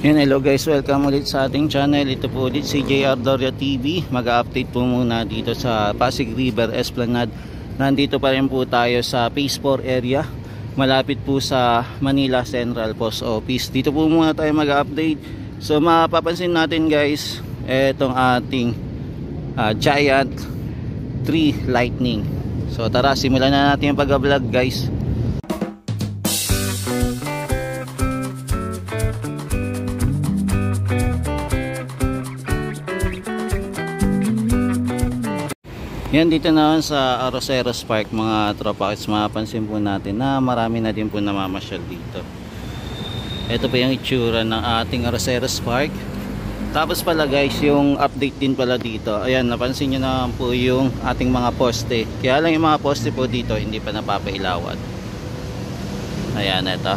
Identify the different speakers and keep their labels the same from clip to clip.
Speaker 1: Yan, hello guys, welcome ulit sa ating channel. Ito po ulit si JR Doria TV. Mag-update po muna dito sa Pasig River Esplanade. Nandito pa rin po tayo sa Phase 4 area, malapit po sa Manila Central Post Office. Dito po muna tayo mag-update. So mapapansin natin guys, etong ating giant tree lightning. So tara, simulan na natin yung pag-vlog guys. Yan, dito naman sa Arroceros Park mga tropa, mapapansin po natin na marami na din po namamasyal dito. Ito po yung itsura ng ating Arroceros Park. Tapos pala guys, yung update din pala dito. Ayan, napansin nyo naman po yung ating mga poste. Kaya lang yung mga poste po dito hindi pa napapailawan. Ayan, ito.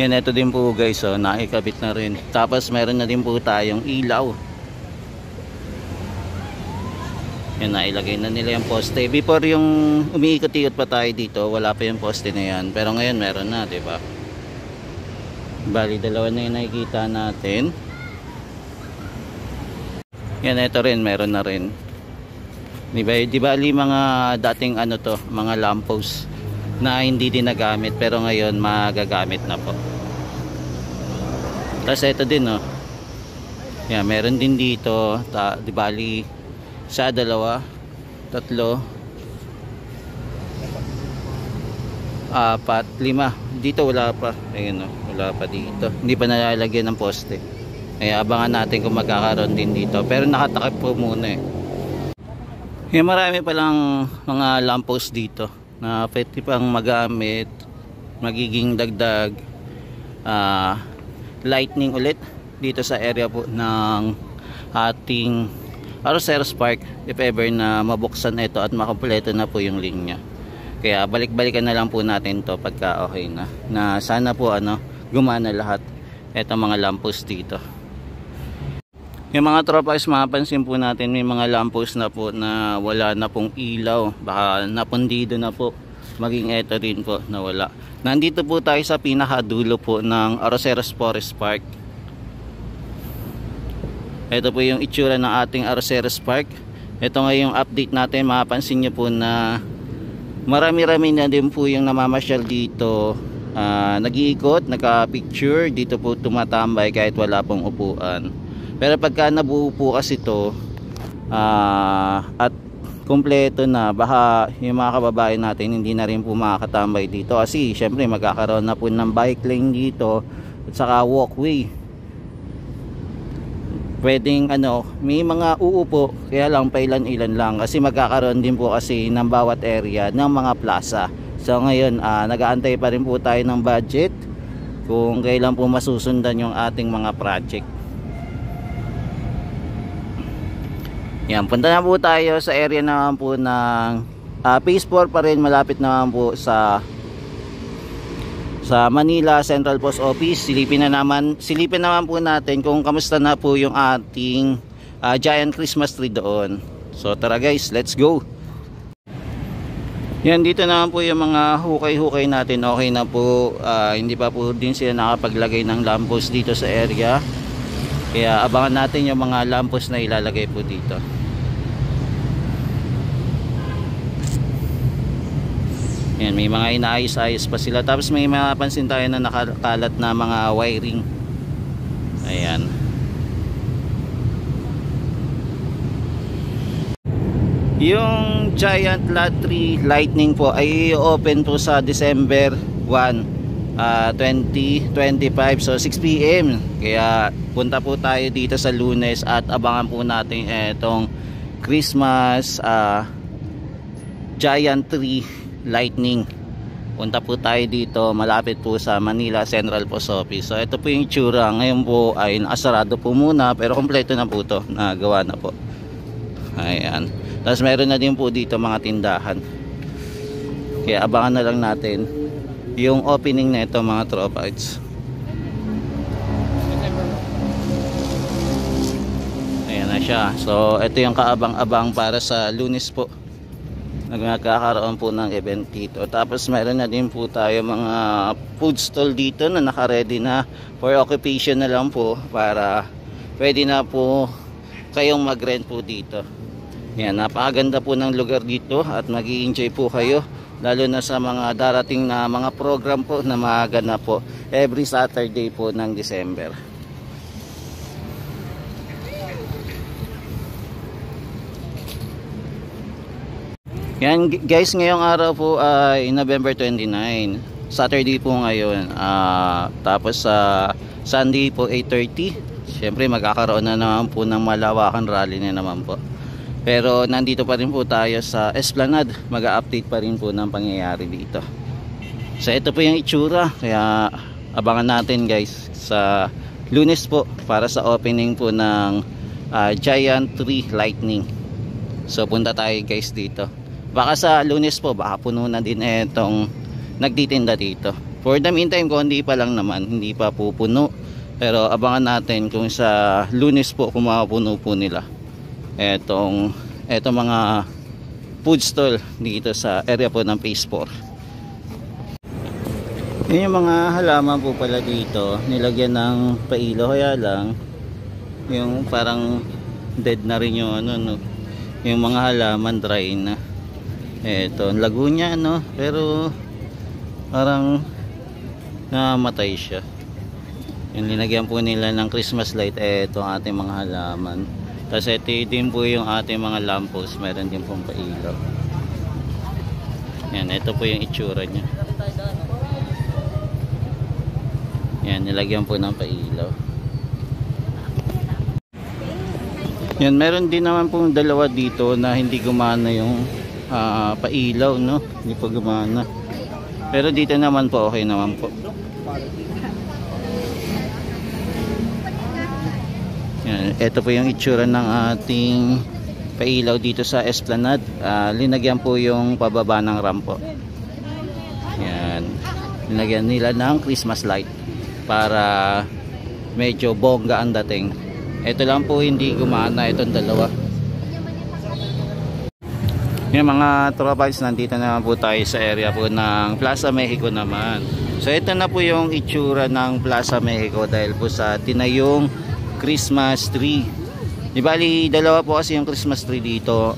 Speaker 1: Yan, ito din po guys, nakikabit na rin. Tapos meron na din po tayong ilaw. Yan, nailagay na nila yung poste. Before yung umiikot-ikot pa tayo dito, wala pa yung poste na yan. Pero ngayon meron na, diba? Bali, dalawa na yung nakikita natin. Yan, ito rin, meron na rin. Di bali mga dating ano to, mga lamppost na hindi din nagamit. Pero ngayon magagamit na po. Tapos ito din, oh. Yan, meron din dito. Di bali sa dalawa, tatlo, apat, lima. Dito wala pa. Ayun, wala pa dito. Hindi pa nalalagyan ng poste. Kaya abangan natin kung magkakaroon din dito. Pero nakatakip po muna eh. Yung marami palang mga lamppost dito na pwede pang magamit. Magiging dagdag lightning ulit dito sa area po ng ating Arroceros Park, if ever na mabuksan ito at makompleto na po yung linya. Kaya balik-balikan na lang po natin to pagka okay na. Na sana po gumana lahat etong mga lamppost dito. Yung mga tropa is mapapansin po natin may mga lamppost na po na wala na pong ilaw. Baka napundido na po. Maging eto rin po na wala. Nandito po tayo sa pinakadulo po ng Arroceros Forest Park. Ito po yung itsura ng ating Arroceros Park. Ito nga yung update natin. Mapapansin nyo po na marami-rami na din po yung namamasyal dito. Nag-iikot, naka-picture. Dito po tumatambay kahit wala pong upuan. Pero pagka nabuo po kasi ito at kumpleto na, baka yung mga kababayan natin hindi na rin po makakatambay dito. Kasi syempre magkakaroon na po ng bike lane dito at saka walkway. Pwedeng may mga uupo, kaya lang pailan-ilan lang kasi magkakaroon din po kasi ng bawat area ng mga plaza. So ngayon nag-aantay pa rin po tayo ng budget kung kailan po masusundan yung ating mga project. Yan, punta na po tayo sa area naman po ng Phase 4 pa rin, malapit naman po sa Manila Central Post Office. Silipin naman po natin kung kamusta na po yung ating giant Christmas tree doon. So tara guys, let's go. Yan, dito naman po yung mga hukay-hukay natin. Okay na po, hindi pa po din sila nakapaglagay ng lamppost dito sa area. Kaya abangan natin yung mga lamppost na ilalagay po dito. Yan, may mga inaayos-ayos pa sila. Tapos may mapapansin tayo na nakakalat na mga wiring. Ayan. Yung giant tree lightning po ay open po sa December 1, 2025. So 6 PM. Kaya punta po tayo dito sa Lunes at abangan po natin itong Christmas giant tree lightning. Punta po tayo dito, malapit po sa Manila Central Post Office. So ito po yung itsura. Ngayon po ay nakasarado po muna, pero kompleto na po ito, nagawa na po. Ayan. Tapos meron na din po dito mga tindahan. Kaya abangan na lang natin yung opening na ito mga tropa. Ayan na siya. So ito yung kaabang-abang para sa Lunes po. nagkakaroon po ng event dito. Tapos meron na din po tayo mga food stall dito na naka-ready na for occupation na lang po, para pwede na po kayong mag-rent po dito. Yan, napakaganda po ng lugar dito at mag-i-enjoy po kayo, lalo na sa mga darating na mga program po na maganap po every Saturday po ng December. Yan guys, ngayong araw po ay November 29, Saturday po ngayon. Tapos sa Sunday po 8:30, syempre magkakaroon na naman po ng malawakan rally na naman po. Pero nandito pa rin po tayo sa Esplanade, mag-a-update pa rin po ng pangyayari dito. So ito po yung itsura, kaya abangan natin guys sa Lunes po para sa opening po ng Giant Tree Lightning. So punta tayo guys dito. Baka sa Lunes po, baka puno na din itong nagtitinda dito. For the meantime, kung hindi pa lang naman, hindi pa pupuno. Pero abangan natin kung sa Lunes po, kung mapuno po nila etong mga food stall dito sa area po ng Phase 4. Yun yung mga halaman po pala dito, nilagyan ng pailo, kaya lang yung parang dead na rin yung yung mga halaman, dry na. Eto, lago niya pero parang namatay siya. Yung linagyan po nila ng Christmas light, eto ang ating mga halaman. Tapos ito din po yung ating mga lamppost, meron din pong pailaw. Yan, ito po yung itsura niya. Yan, nilagyan po ng pailaw. Yan, meron din naman pong dalawa dito na hindi gumana yung pailaw, hindi po gumana. Pero dito naman po okay naman po. Yan, ito po yung itsura ng ating pailaw dito sa Esplanade. Linagyan po yung pababa ng ramp po. Yan, linagyan nila ng Christmas light para medyo bongga ang dating. Ito lang po hindi gumana, itong dalawa. Yung mga tropas, nandito naman po tayo sa area po ng Plaza Mexico naman. So ito na po yung itsura ng Plaza Mexico dahil po sa tinayong Christmas tree. Di bali, dalawa po kasi yung Christmas tree dito.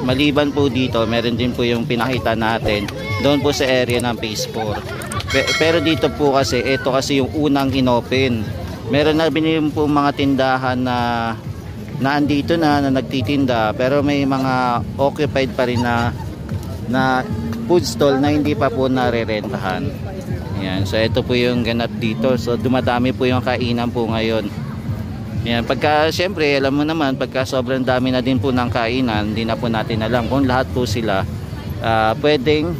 Speaker 1: Maliban po dito, meron din po yung pinakita natin doon po sa area ng Phase 4. Pero dito po kasi, ito kasi yung unang inopen. Meron na din po mga tindahan na andito na nagtitinda, pero may mga occupied pa rin na food stall na hindi pa po narerentahan. Yan, so ito po yung ganap dito. So dumadami po yung kainan po ngayon. Yan, pagka syempre alam mo naman, pagka sobrang dami na din po ng kainan, hindi na po natin alam kung lahat po sila pwedeng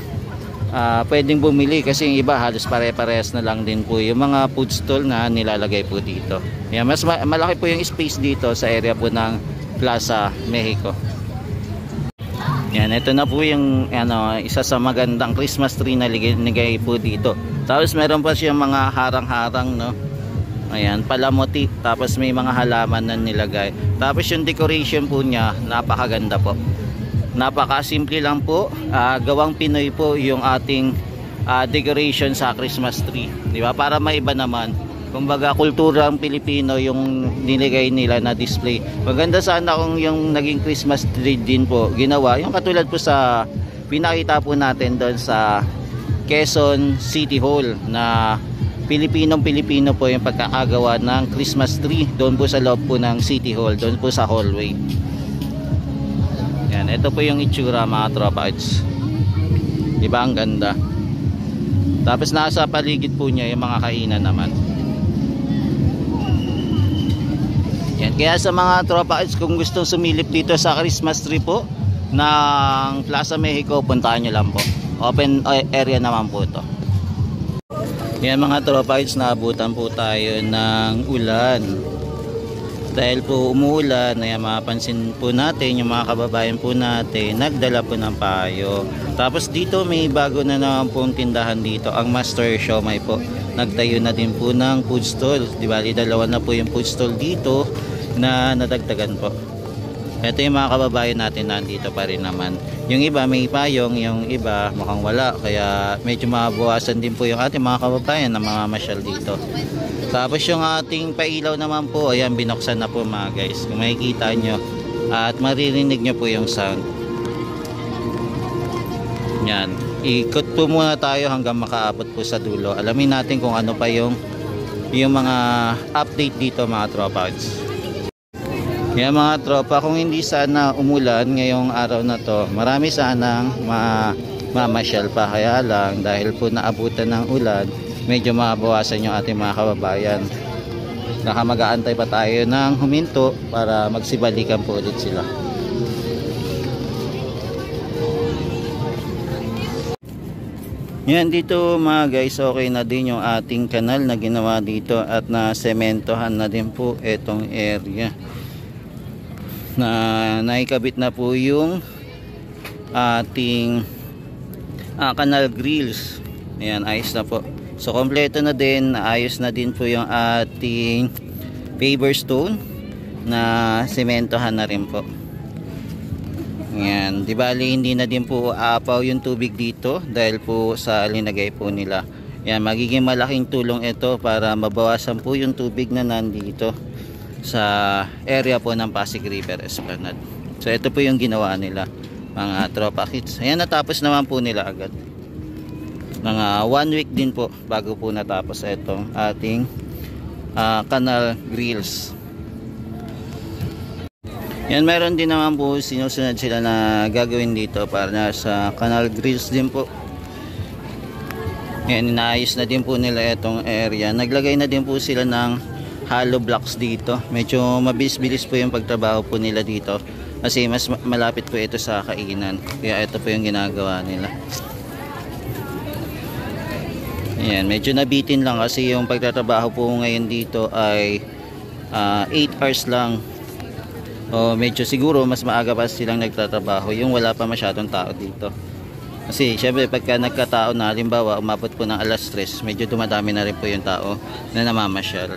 Speaker 1: bumili, kasi yung iba halos pare-parehas na lang din po yung mga food stall na nilalagay po dito. Yan, mas malaki po yung space dito sa area po ng Plaza Mexico. Yan, ito na po yung isa sa magandang Christmas tree na ligay po dito. Tapos meron pa siyang mga harang-harang, ayan, palamuti. Tapos may mga halaman na nilagay. Tapos yung decoration po niya, napakaganda po. Napakasimple lang po, gawang Pinoy po yung ating decoration sa Christmas tree, di ba? Para maiba naman, kumbaga kulturang Pilipino yung niligay nila na display. Maganda sana kung yung naging Christmas tree din po ginawa yung katulad po sa pinakita po natin doon sa Quezon City Hall, na Pilipinong-Pilipino po yung pagkakagawa ng Christmas tree doon po sa loob po ng City Hall, doon po sa hallway. Yan, ito po yung itsura mga tropa. Diba ang ganda? Tapos nasa paligid po niya yung mga kainan naman. Yan, kaya sa mga tropa, kung gustong sumilip dito sa Christmas tree po ng Plaza Mexico, puntahan nyo lang po. Open area naman po ito. Yan mga tropa, naabutan po tayo ng ulan. Dahil po umuulan, mapapansin po natin yung mga kababayan po natin nagdala po ng payo. Tapos dito may bago na naman pong tindahan dito, ang Master Siomai po. Nagtayo na din po ng food stall. Di bali, dalawa na po yung food stall dito na nadagdagan po. Ito yung mga kababayan natin nandito pa rin naman. Yung iba may payong, yung iba mukhang wala. Kaya medyo mabawasan din po yung ating mga kababayan na mga masyal dito. Tapos yung ating pailaw naman po, ayan, binuksan na po mga guys. Kung makikita nyo at maririnig nyo po yung sound. Yan. Ikot po muna tayo hanggang makaabot po sa dulo. Alamin natin kung ano pa yung mga update dito mga tropa. Kaya mga tropa, kung hindi sana umulan ngayong araw na to, marami sanang mamasyal pa. Kaya lang, dahil po naabutan ng ulan, medyo mabawasan yung ating mga kababayan. Naka mag-aantay pa tayo ng huminto para magsibalikan po ulit sila. Yan, dito mga guys, okay na din yung ating kanal na ginawa dito at nasementohan na din po itong area. Na naikabit na po yung ating canal grills. Ayan, ayos na po. So kompleto na din, ayos na din po yung ating paver stone na sementohan na rin po. Ayan, di bali hindi na din po aapaw yung tubig dito dahil po sa linagay po nila. Ayan, magiging malaking tulong ito para mabawasan po yung tubig na nandito sa area po ng Pasig River Esplanade. So ito po yung ginawa nila mga tropa kits. Ayan, natapos naman po nila agad. Mga 1 week din po bago po natapos itong ating canal grills. Yan, meron din naman po sinusunod sila na gagawin dito para sa canal grills din po. Yan, inaayos na din po nila itong area. Naglagay na din po sila ng hollow blocks dito. Medyo mabilis-bilis po yung pagtrabaho po nila dito kasi mas malapit po ito sa kainan. Kaya ito po yung ginagawa nila. Ayan, medyo nabitin lang kasi yung pagtatrabaho po ngayon dito ay 8 hours lang. O medyo siguro mas maaga pa silang nagtatrabaho yung wala pa masyadong tao dito. Kasi syempre pagka nagkatao na, halimbawa umabot po ng alas 3, medyo dumadami na rin po yung tao na namamasyal.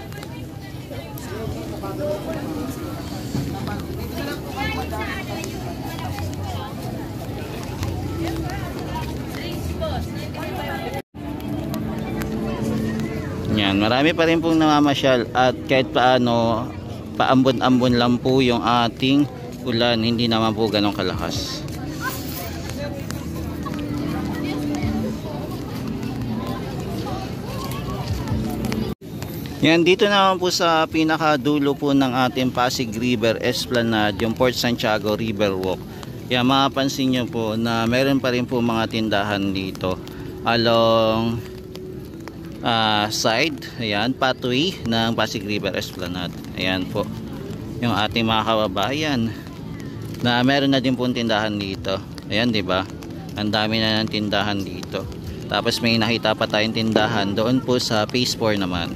Speaker 1: Yan, marami pa rin pong namamasyal at kahit paano paambon-ambon lang po yung ating ulan, hindi naman po ganong kalakas. Yan, dito naman po sa pinakadulo po ng ating Pasig River Esplanade, yung Port Santiago River Walk. Yan, mapapansin nyo po na meron pa rin po mga tindahan dito along side, ayan, pathway ng Pasig River Esplanade. Ayan po yung ating mga kababayan na meron na din po tindahan dito. Ayan, di ba? Ang dami na ng tindahan dito. Tapos may nakita pa tayong tindahan doon po sa Phase 4 naman.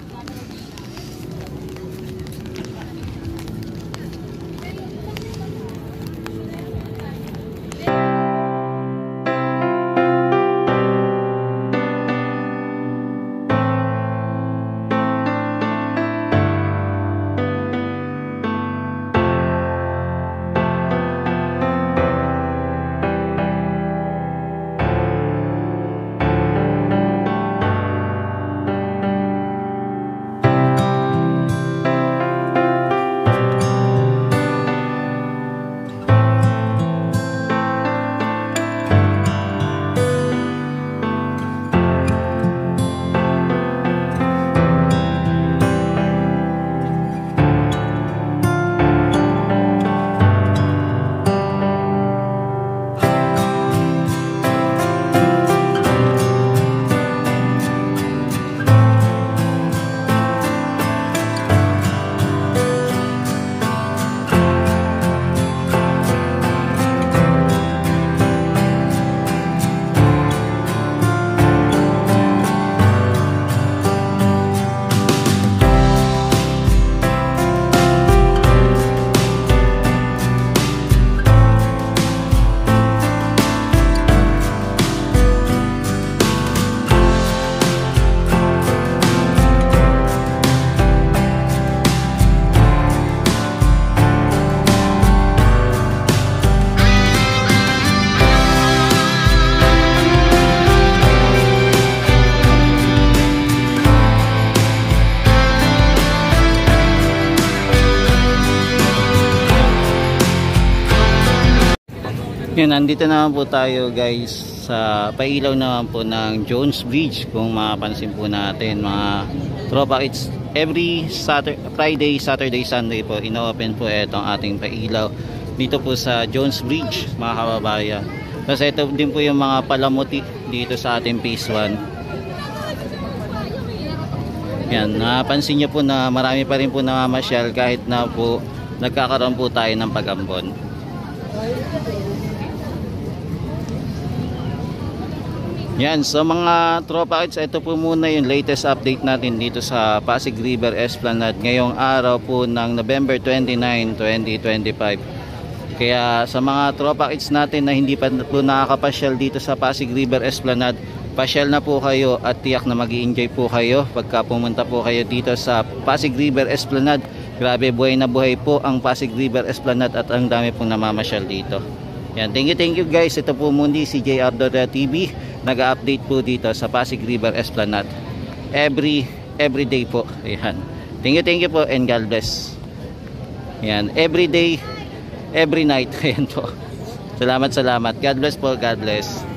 Speaker 1: Yun, nandito naman po tayo guys sa pailaw naman po ng Jones Bridge. Kung mapapansin po natin mga tropa, it's every Friday, Saturday, Sunday po ino-open po itong ating pailaw dito po sa Jones Bridge mga kababayan. Kasi ito din po yung mga palamuti dito sa ating phase 1. Yan, napansin nyo po na marami pa rin po namamasyal kahit na po nagkakaroon po tayo ng pag-ambon. Yan, so mga tropa kids, ito po muna yung latest update natin dito sa Pasig River Esplanade ngayong araw po ng November 29, 2025. Kaya sa mga tropa kids natin na hindi pa po nakakapasyal dito sa Pasig River Esplanade, pasyal na po kayo at tiyak na mag-i-enjoy po kayo pagka pumunta po kayo dito sa Pasig River Esplanade. Grabe, buhay na buhay po ang Pasig River Esplanade at ang dami pong namamasyal dito. Yan, thank you guys. Ito po muna si JR Dora TV. Nag-update po dito sa Pasig River Esplanade every day po. Ayan. Thank you po and God bless. Ayan, every day, every night. Ayan po. Salamat. God bless po. God bless.